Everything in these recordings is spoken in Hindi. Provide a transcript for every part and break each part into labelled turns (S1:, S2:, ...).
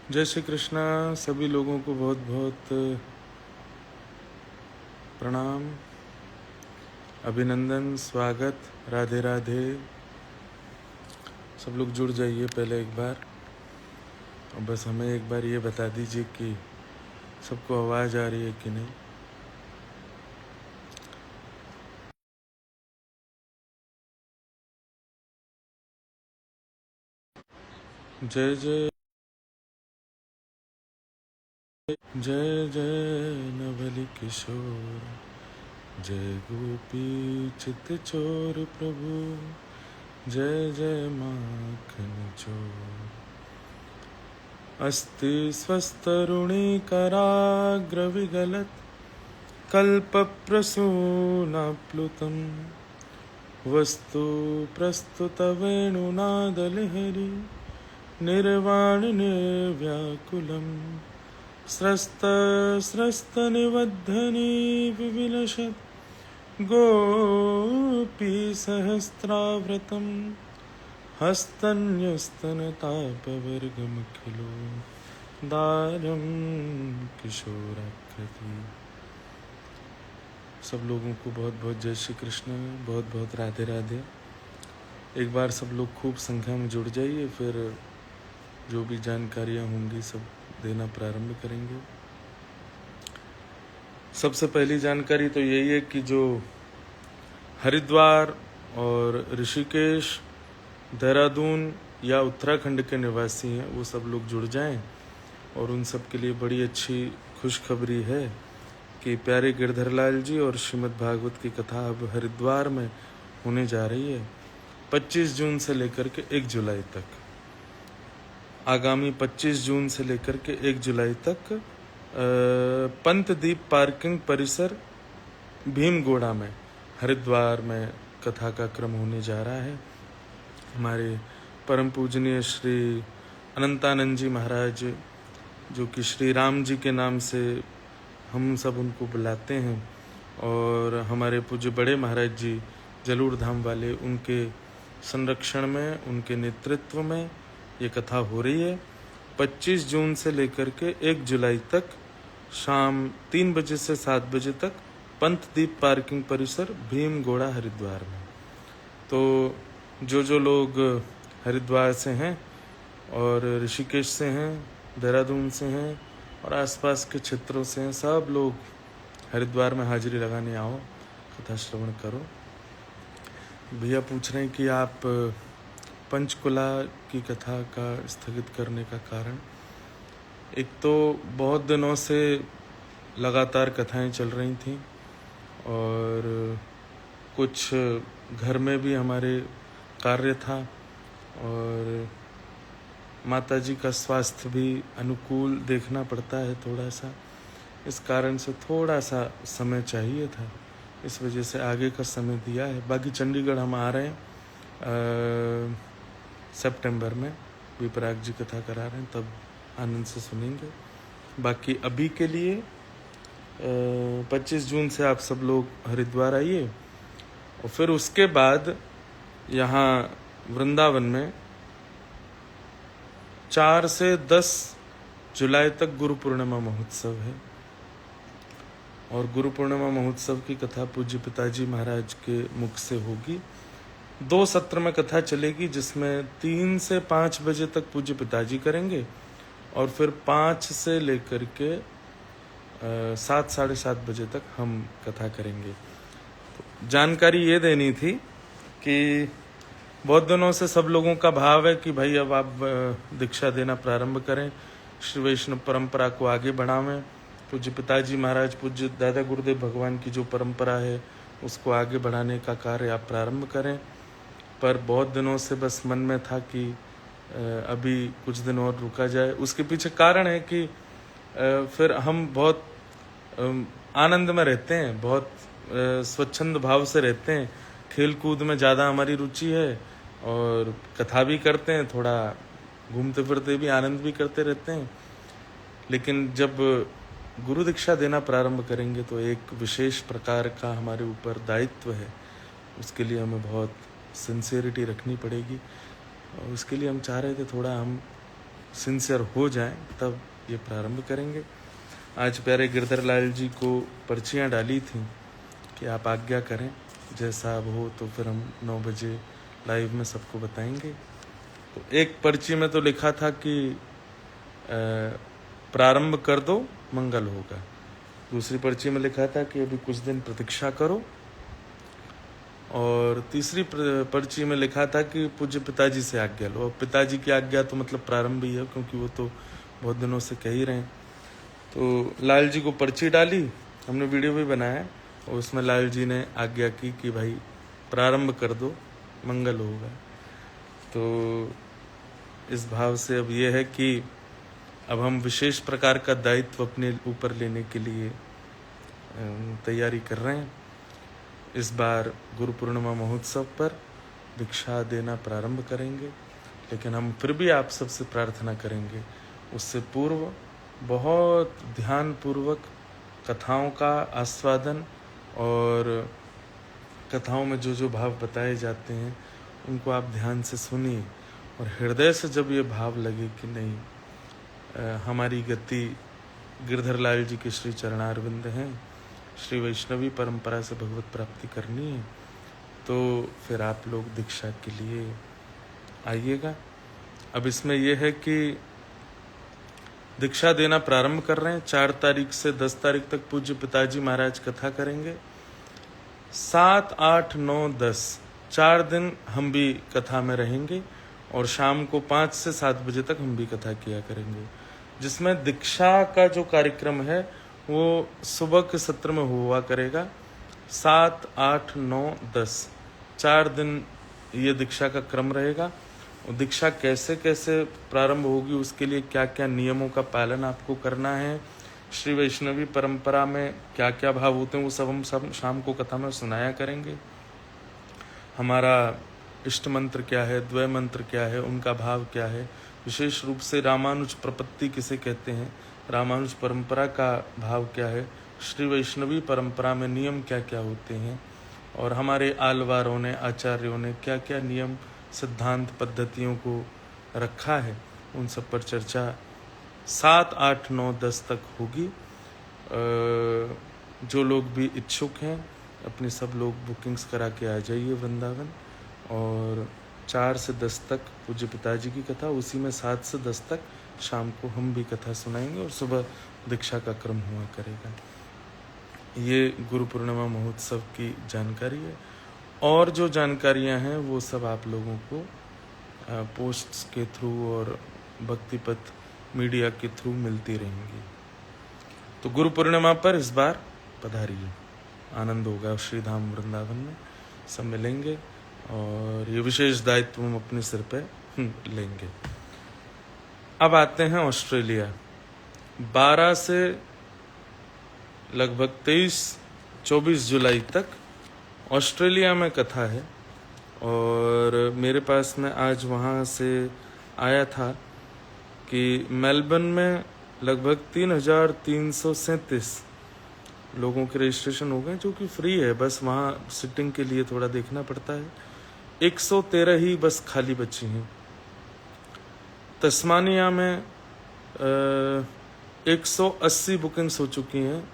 S1: जय श्री कृष्णा। सभी लोगों को बहुत बहुत प्रणाम, अभिनंदन, स्वागत, राधे राधे। सब लोग जुड़ जाइए पहले एक बार, और बस हमें एक बार ये बता दीजिए कि सबको आवाज़ आ रही है कि नहीं। जय जय जय जय नवल किशोर, जय गोपी चित चोर प्रभु, जय जय माखन चोर। अस्ति स्वस्तरुणी कराग्रविगलत्, कल्पप्रसूनाप्लुतं वस्तु प्रस्तुतवेणुनादलहरी, निर्वाणनिर्व्याकुलं स्रस्तनिबद्धनी विविलसत्, गोपीसहस्राव्रतं हस्तन्यस्तनतापवर्गमखिलो दारं किशोराकृति। सब लोगों को बहुत बहुत जय श्री कृष्ण, बहुत बहुत राधे राधे। एक बार सब लोग खूब संख्या में जुड़ जाइए, फिर जो भी जानकारियाँ होंगी सब देना प्रारंभ करेंगे। सबसे पहली जानकारी तो यही है कि जो हरिद्वार और ऋषिकेश, देहरादून या उत्तराखंड के निवासी हैं वो सब लोग जुड़ जाएं, और उन सब के लिए बड़ी अच्छी खुशखबरी है कि प्यारे गिरधरलाल जी और श्रीमद् भागवत की कथा अब हरिद्वार में होने जा रही है 25 जून से लेकर के 1 जुलाई तक। आगामी 25 जून से लेकर के 1 जुलाई तक पंतदीप पार्किंग परिसर भीमगोड़ा में हरिद्वार में कथा का क्रम होने जा रहा है। हमारे परम पूजनीय श्री अनंतानंद जी महाराज, जो कि श्री राम जी के नाम से हम सब उनको बुलाते हैं, और हमारे पूज्य बड़े महाराज जी जलूर धाम वाले, उनके संरक्षण में, उनके नेतृत्व में ये कथा हो रही है 25 जून से लेकर के 1 जुलाई तक शाम 3 बजे से 7 बजे तक पंतदीप पार्किंग परिसर भीमगोड़ा हरिद्वार में। तो जो लोग हरिद्वार से हैं और ऋषिकेश से हैं, देहरादून से हैं और आसपास के क्षेत्रों से हैं, सब लोग हरिद्वार में हाजिरी लगाने आओ, कथा श्रवण करो। भैया पूछ रहे हैं कि आप पंचकुला की कथा का स्थगित करने का कारण। एक तो बहुत दिनों से लगातार कथाएं चल रही थीं, और कुछ घर में भी हमारे कार्य था, और माताजी का स्वास्थ्य भी अनुकूल देखना पड़ता है थोड़ा सा, इस कारण से थोड़ा सा समय चाहिए था, इस वजह से आगे का समय दिया है। बाकी चंडीगढ़ हम आ रहे हैं सितंबर में, विपराग जी कथा करा रहे हैं, तब आनंद से सुनेंगे। बाकी अभी के लिए 25 जून से आप सब लोग हरिद्वार आइए, और फिर उसके बाद यहाँ वृंदावन में 4 से 10 जुलाई तक गुरु पूर्णिमा महोत्सव है, और गुरु पूर्णिमा महोत्सव की कथा पूज्य पिताजी महाराज के मुख से होगी। 2 सत्र में कथा चलेगी, जिसमें 3 से 5 बजे तक पूज्य पिताजी करेंगे, और फिर 5 से लेकर के 7 साढ़े 7 बजे तक हम कथा करेंगे। तो जानकारी ये देनी थी कि बहुत दिनों से सब लोगों का भाव है कि भाई अब आप दीक्षा देना प्रारंभ करें, श्री वैष्णव परंपरा को आगे बढ़ावें, पूज्य पिताजी महाराज, पूज्य दादा गुरुदेव भगवान की जो परंपरा है उसको आगे बढ़ाने का कार्य आप प्रारंभ करें। पर बहुत दिनों से बस मन में था कि अभी कुछ दिन और रुका जाए। उसके पीछे कारण है कि फिर हम बहुत आनंद में रहते हैं, बहुत स्वच्छंद भाव से रहते हैं, खेल कूद में ज़्यादा हमारी रुचि है, और कथा भी करते हैं, थोड़ा घूमते फिरते भी आनंद भी करते रहते हैं। लेकिन जब गुरु दीक्षा देना प्रारंभ करेंगे तो एक विशेष प्रकार का हमारे ऊपर दायित्व है, उसके लिए हमें बहुत सिंसियरिटी रखनी पड़ेगी, और उसके लिए हम चाह रहे थे थोड़ा हम सिंसियर हो जाएं तब ये प्रारंभ करेंगे। आज प्यारे गिरधर लाल जी को पर्चियाँ डाली थी कि आप आज्ञा करें, जैसा अब हो तो फिर हम 9 बजे लाइव में सबको बताएंगे। तो एक पर्ची में तो लिखा था कि प्रारंभ कर दो मंगल होगा। दूसरी पर्ची में लिखा था कि अभी कुछ दिन प्रतीक्षा करो। और तीसरी पर्ची में लिखा था कि पूज्य पिताजी से आज्ञा लो। अब पिताजी की आज्ञा तो मतलब प्रारंभ ही है, क्योंकि वो तो बहुत दिनों से कह ही रहे हैं। तो लाल जी को पर्ची डाली, हमने वीडियो भी बनाया और उसमें लाल जी ने आज्ञा की कि भाई प्रारंभ कर दो मंगल होगा। तो इस भाव से अब ये है कि अब हम विशेष प्रकार का दायित्व अपने ऊपर लेने के लिए तैयारी कर रहे हैं। इस बार गुरु पूर्णिमा महोत्सव पर दीक्षा देना प्रारंभ करेंगे, लेकिन हम फिर भी आप सबसे प्रार्थना करेंगे उससे पूर्व बहुत ध्यानपूर्वक कथाओं का आस्वादन और कथाओं में जो जो भाव बताए जाते हैं उनको आप ध्यान से सुनिए और हृदय से जब ये भाव लगे कि नहीं हमारी गति गिरधर लाल जी के श्री चरणारविंद हैं, श्री वैष्णवी परंपरा से भगवत प्राप्ति करनी है, तो फिर आप लोग दीक्षा के लिए आइएगा। अब इसमें यह है कि दीक्षा देना प्रारंभ कर रहे हैं। 4 तारीख से 10 तारीख तक पूज्य पिताजी महाराज कथा करेंगे। 7, 8, 9, 10 4 दिन हम भी कथा में रहेंगे और शाम को 5 से 7 बजे तक हम भी कथा किया करेंगे, जिसमें दीक्षा का जो कार्यक्रम है वो सुबह के सत्र में हुआ करेगा। 7, 8, 9, 10 4 दिन ये दीक्षा का क्रम रहेगा। और दीक्षा कैसे कैसे प्रारंभ होगी, उसके लिए क्या क्या नियमों का पालन आपको करना है, श्री वैष्णवी परंपरा में क्या क्या भाव होते हैं, वो सब हम सब शाम को कथा में सुनाया करेंगे। हमारा इष्ट मंत्र क्या है, द्वय मंत्र क्या है, उनका भाव क्या है, विशेष रूप से रामानुज प्रपत्ति किसे कहते हैं, रामानुज परंपरा का भाव क्या है, श्री वैष्णवी परंपरा में नियम क्या क्या होते हैं और हमारे आलवारों ने आचार्यों ने क्या क्या नियम सिद्धांत पद्धतियों को रखा है, उन सब पर चर्चा 7, 8, 9, 10 तक होगी। जो लोग भी इच्छुक हैं अपनी सब लोग बुकिंग्स करा के आ जाइए वृंदावन। और 4 से 10 तक पूज्य पिताजी की कथा, उसी में 7 से 10 तक शाम को हम भी कथा सुनाएंगे और सुबह दीक्षा का क्रम हुआ करेगा। ये गुरु पूर्णिमा महोत्सव की जानकारी है। और जो जानकारियां हैं वो सब आप लोगों को पोस्ट्स के थ्रू और भक्तिपथ मीडिया के थ्रू मिलती रहेंगी। तो गुरु पूर्णिमा पर इस बार पधारिए, आनंद होगा। श्री धाम वृंदावन में सब मिलेंगे और ये विशेष दायित्व हम अपने सिर पे लेंगे। अब आते हैं ऑस्ट्रेलिया। 12 से लगभग 23-24 जुलाई तक ऑस्ट्रेलिया में कथा है और मेरे पास में आज वहाँ से आया था कि मेलबर्न में लगभग 3,337 लोगों के रजिस्ट्रेशन हो गए, जो कि फ्री है, बस वहाँ सिटिंग के लिए थोड़ा देखना पड़ता है। 113 ही बस खाली बची हैं। तस्मानिया में 180 बुकिंग्स हो चुकी हैं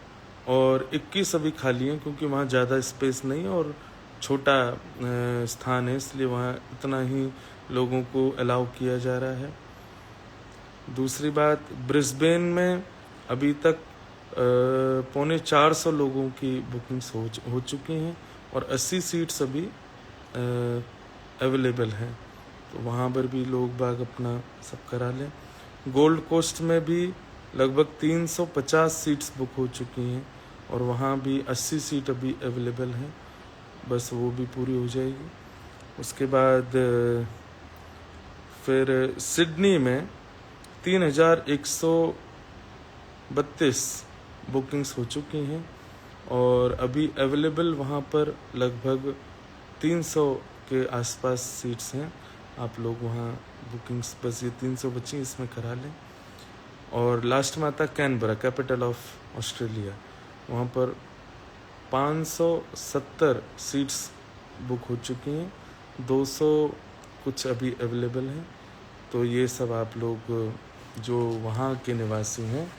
S1: और 21 अभी खाली हैं, क्योंकि वहाँ ज़्यादा स्पेस नहीं और छोटा स्थान है, इसलिए वहाँ इतना ही लोगों को अलाउ किया जा रहा है। दूसरी बात, ब्रिस्बेन में अभी तक 350 लोगों की बुकिंग्स हो चुकी हैं और 80 सीट्स अभी अवेलेबल हैं, तो वहाँ पर भी लोग बाग अपना सब करा लें। गोल्ड कोस्ट में भी लगभग 350 सीट्स बुक हो चुकी हैं और वहाँ भी 80 सीट अभी अवेलेबल हैं, बस वो भी पूरी हो जाएगी। उसके बाद फिर सिडनी में 3,132 बुकिंग्स हो चुकी हैं और अभी अवेलेबल वहाँ पर लगभग 300 के आसपास सीट्स हैं। आप लोग वहाँ बुकिंग्स, बस ये 300 बची, इसमें करा लें। और लास्ट में आता कैनबरा, कैपिटल ऑफ ऑस्ट्रेलिया, वहाँ पर 570 सीट्स बुक हो चुकी हैं, 200 कुछ अभी अवेलेबल हैं। तो ये सब आप लोग जो वहाँ के निवासी हैं,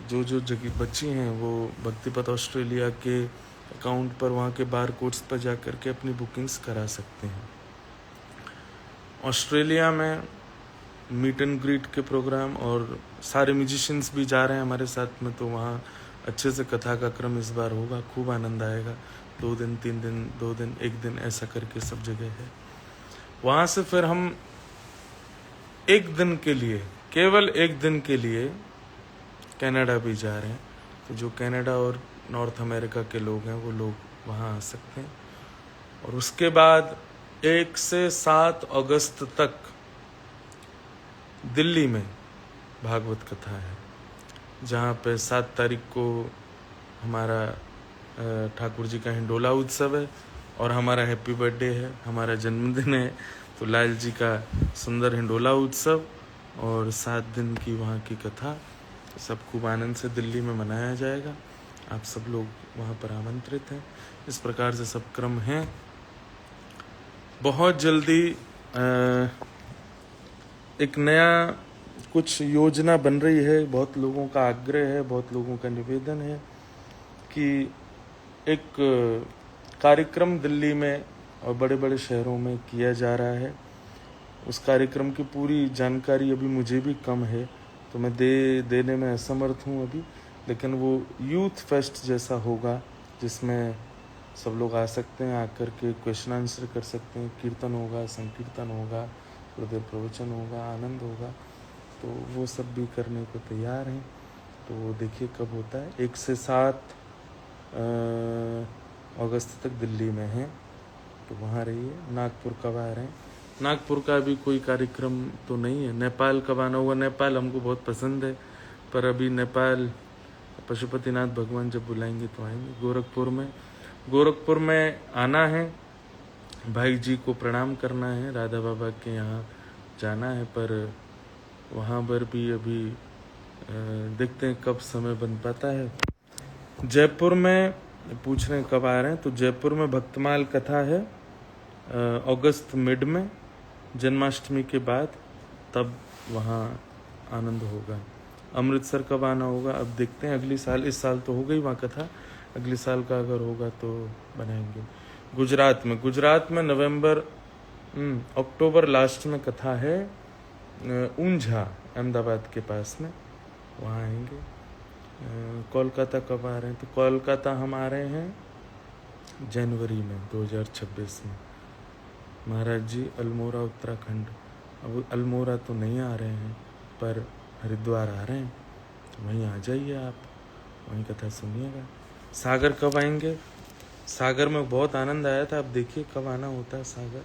S1: जो जगह बच्ची हैं, वो भक्तिपथ ऑस्ट्रेलिया के अकाउंट पर वहाँ के बार कोड्स पर जा कर के अपनी बुकिंग्स करा सकते हैं। ऑस्ट्रेलिया में मीट एंड ग्रीट के प्रोग्राम और सारे म्यूजिशियंस भी जा रहे हैं हमारे साथ में, तो वहाँ अच्छे से कथा का क्रम इस बार होगा, खूब आनंद आएगा। 2 दिन 3 दिन 2 दिन 1 दिन ऐसा करके सब जगह है। वहाँ से फिर हम 1 दिन के लिए, केवल 1 दिन के लिए कनाडा भी जा रहे हैं। तो जो कनाडा और नॉर्थ अमेरिका के लोग हैं वो लोग वहाँ आ सकते हैं। और उसके बाद 1 से 7 अगस्त तक दिल्ली में भागवत कथा है, जहाँ पे 7 तारीख को हमारा ठाकुर जी का हिंडोला उत्सव है और हमारा हैप्पी बर्थडे है, हमारा जन्मदिन है। तो लाल जी का सुंदर हिंडोला उत्सव और 7 दिन की वहाँ की कथा, सब खूब आनंद से दिल्ली में मनाया जाएगा। आप सब लोग वहाँ पर आमंत्रित हैं। इस प्रकार से सब क्रम हैं। बहुत जल्दी एक नया कुछ योजना बन रही है। बहुत लोगों का आग्रह है, बहुत लोगों का निवेदन है कि एक कार्यक्रम दिल्ली में और बड़े बड़े शहरों में किया जा रहा है। उस कार्यक्रम की पूरी जानकारी अभी मुझे भी कम है, तो मैं देने में असमर्थ हूँ अभी। लेकिन वो यूथ फेस्ट जैसा होगा, जिसमें सब लोग आ सकते हैं, आकर के क्वेश्चन आंसर कर सकते हैं। कीर्तन होगा, संकीर्तन होगा, हृदय प्रवचन होगा, आनंद होगा। तो वो सब भी करने को तैयार हैं। तो देखिए कब होता है। 1 से 7 अगस्त तक दिल्ली में है, तो वहाँ रहिए। नागपुर कब आ रहे हैं? नागपुर का भी कोई कार्यक्रम तो नहीं है। नेपाल कब आना होगा? नेपाल हमको बहुत पसंद है, पर अभी नेपाल पशुपतिनाथ भगवान जब बुलाएंगे तो आएंगे। गोरखपुर में आना है, भाई जी को प्रणाम करना है, राधा बाबा के यहाँ जाना है, पर वहाँ पर भी अभी देखते हैं कब समय बन पाता है। जयपुर में पूछ रहे हैं कब आ रहे हैं, तो जयपुर में भक्तमाल कथा है अगस्त मिड में, जन्माष्टमी के बाद, तब वहाँ आनंद होगा। अमृतसर कब आना होगा? अब देखते हैं, अगली साल। इस साल तो हो गई वहाँ कथा, अगले साल का अगर होगा तो बनाएंगे। गुजरात में अक्टूबर लास्ट में कथा है ऊंझा, अहमदाबाद के पास में, वहाँ आएंगे। कोलकाता कब आ रहे हैं? तो कोलकाता हम आ रहे हैं जनवरी में 2026 में। महाराज जी अल्मोड़ा उत्तराखंड, अब अल्मोड़ा तो नहीं आ रहे हैं, पर हरिद्वार आ रहे हैं, तो वहीं आ जाइए आप, वहीं कथा सुनिएगा। सागर कब आएंगे? सागर में बहुत आनंद आया था, अब देखिए कब आना होता है सागर।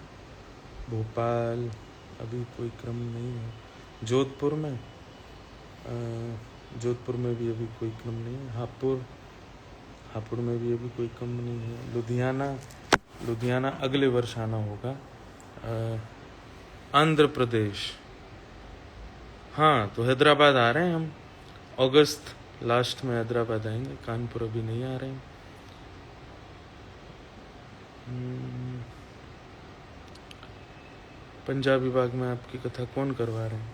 S1: भोपाल अभी कोई क्रम नहीं है। जोधपुर में भी अभी कोई क्रम नहीं है। हापुड़ में भी अभी कोई क्रम नहीं है। लुधियाना अगले वर्ष आना होगा। आंध्र प्रदेश, हाँ, तो हैदराबाद आ रहे हैं हम, अगस्त लास्ट में हैदराबाद आएंगे। कानपुर अभी नहीं आ रहे हैं। पंजाब विभाग में आपकी कथा कौन करवा रहे हैं?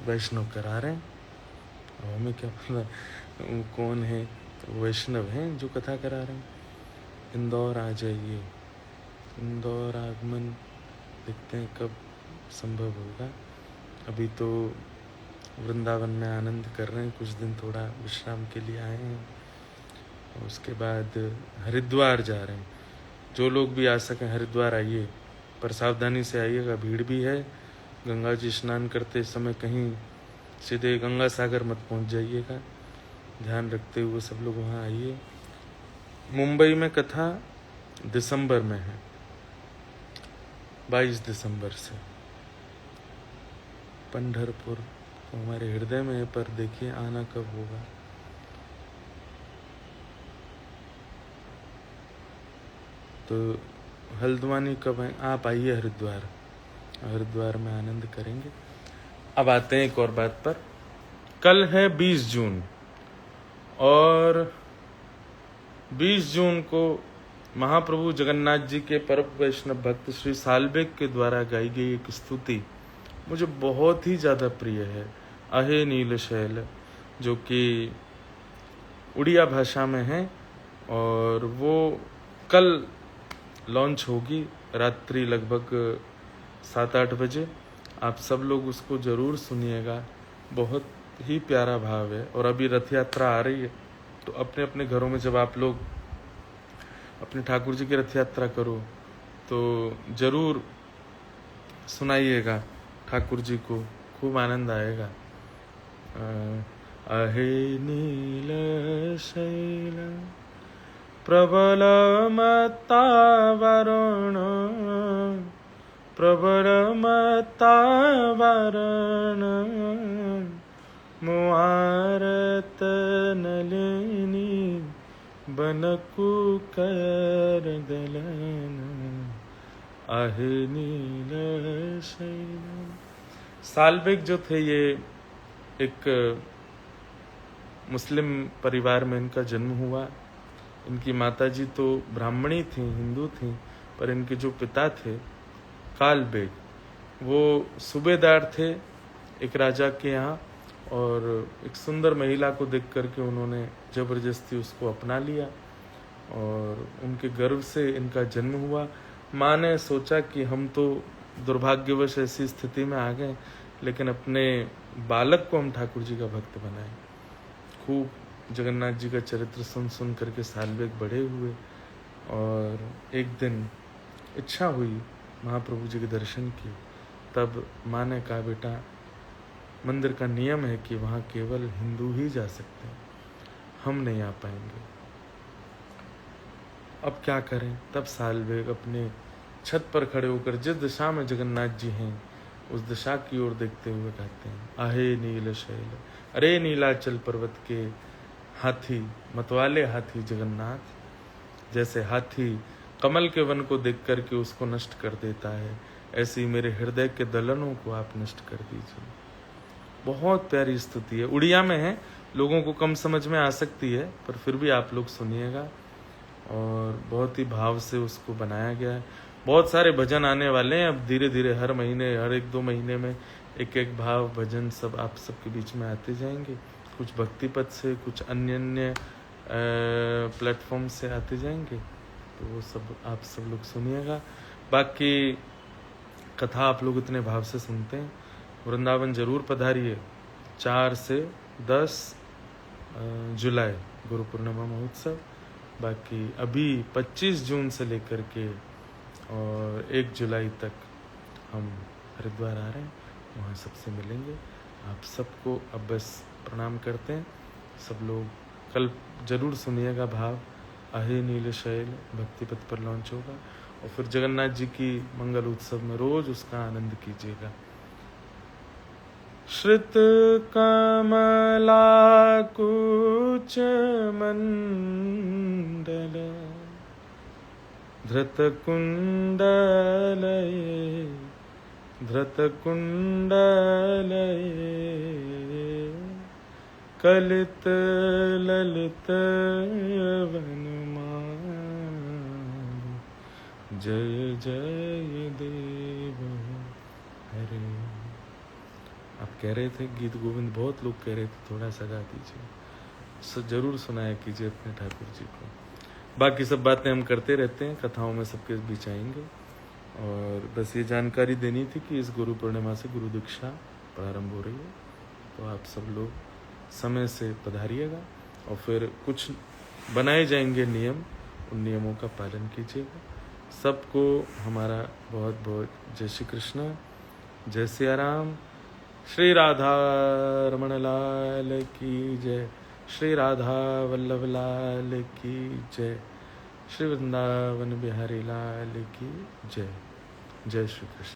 S1: वैष्णव करा रहे हैं। अब हमें क्या पता कौन है, तो वैष्णव हैं जो कथा करा रहे हैं। इंदौर आ जाइए। इंदौर आगमन देखते हैं कब संभव होगा। अभी तो वृंदावन में आनंद कर रहे हैं, कुछ दिन थोड़ा विश्राम के लिए आए हैं। और उसके बाद हरिद्वार जा रहे हैं। जो लोग भी आ सकें हरिद्वार आइए, पर सावधानी से आइएगा, भीड़ भी है। गंगा जी स्नान करते समय कहीं सीधे गंगा सागर मत पहुंच जाइएगा, ध्यान रखते हुए सब लोग वहाँ आइए। मुंबई में कथा दिसंबर में है, 22 दिसंबर से। पंढरपुर तो हमारे हृदय में है, पर देखिए आना कब होगा। तो हल्द्वानी कब है? आप आइए हरिद्वार में आनंद करेंगे। अब आते हैं एक और बात पर। कल है 20 जून, और 20 जून को महाप्रभु जगन्नाथ जी के परम वैष्णव भक्त श्री साल्बेग के द्वारा गाई गई एक स्तुति मुझे बहुत ही ज़्यादा प्रिय है। आहे नील शैल, जो कि उड़िया भाषा में है और वो कल लॉन्च होगी रात्रि लगभग 7-8 बजे। आप सब लोग उसको ज़रूर सुनिएगा, बहुत ही प्यारा भाव है। और अभी रथ यात्रा आ रही है, तो अपने अपने घरों में जब आप लोग अपने ठाकुर जी की रथ यात्रा करो तो ज़रूर सुनाइएगा ठाकुर जी को, खूब आनंद आएगा। आहे नील शैल प्रबल मत्तावरण, प्रबल मत्तावरण, मुआरत नलिनी बनकु कर दलन, आहे नील शैल। सालबेग जो थे ये एक मुस्लिम परिवार में इनका जन्म हुआ। इनकी माताजी तो ब्राह्मणी थी, हिंदू थी, पर इनके जो पिता थे काल बेग, वो सूबेदार थे एक राजा के यहाँ, और एक सुंदर महिला को देख करके उन्होंने जबरदस्ती उसको अपना लिया और उनके गर्भ से इनका जन्म हुआ। माँ ने सोचा कि हम तो दुर्भाग्यवश ऐसी स्थिति में आ गए, लेकिन अपने बालक को हम ठाकुर जी का भक्त बनाए। खूब जगन्नाथ जी का चरित्र सुन सुन करके सालबेग बड़े हुए, और एक दिन इच्छा हुई महाप्रभु जी के दर्शन की। तब माँ ने कहा, बेटा मंदिर का नियम है कि वहाँ केवल हिंदू ही जा सकते हैं, हम नहीं आ पाएंगे, अब क्या करें। तब सालबेग अपने छत पर खड़े होकर जिस दिशा में जगन्नाथ जी हैं उस दिशा की ओर देखते हुए कहते हैं, आहे नील शैल, अरे नीलाचल पर्वत के हाथी, मतवाले हाथी जगन्नाथ, जैसे हाथी कमल के वन को देख करके उसको नष्ट कर देता है, ऐसे ही मेरे हृदय के दलनों को आप नष्ट कर दीजिए। बहुत प्यारी स्तुति है, उड़िया में है, लोगों को कम समझ में आ सकती है, पर फिर भी आप लोग सुनिएगा, और बहुत ही भाव से उसको बनाया गया है। बहुत सारे भजन आने वाले हैं अब धीरे धीरे, हर महीने, हर 1-2 महीने में एक एक भाव भजन सब आप सबके बीच में आते जाएंगे। कुछ भक्ति पद से, कुछ अन्य प्लेटफॉर्म से आते जाएंगे, तो वो सब आप सब लोग सुनिएगा। बाकी कथा आप लोग इतने भाव से सुनते हैं, वृंदावन जरूर पधारिए। 4 से 10 जुलाई गुरु पूर्णिमा महोत्सव। बाकी अभी 25 जून से लेकर के और 1 जुलाई तक हम हरिद्वार आ रहे हैं, वहाँ सबसे मिलेंगे। आप सबको अब बस प्रणाम करते हैं। सब लोग कल जरूर सुनिएगा भाव, आहे नील शैल भक्तिपथ पर लॉन्च होगा, और फिर जगन्नाथ जी की मंगल उत्सव में रोज उसका आनंद कीजिएगा। श्रित कमलाकुच मंडल, धृत कुंडलये, धृत कुंडलये, कलित ललित वनमाल, जय जय देव हरे। आप कह रहे थे गीत गोविंद, बहुत लोग कह रहे थे थोड़ा सा गा दीजिए, जरूर सुनाया कीजिए अपने ठाकुर जी को। बाकी सब बातें हम करते रहते हैं, कथाओं में सबके बीच आएंगे। और बस ये जानकारी देनी थी कि इस गुरु पूर्णिमा से गुरु दीक्षा प्रारंभ हो रही है, तो आप सब लोग समय से पधारिएगा, और फिर कुछ बनाए जाएंगे नियम, उन नियमों का पालन कीजिएगा। सबको हमारा बहुत बहुत जय श्री कृष्ण, जय सिया राम। श्री राधा रमण लाल की जय, श्री राधा वल्लभ लाल की जय, श्री वृंदावन बिहारी लाल की जय। जय श्री कृष्ण।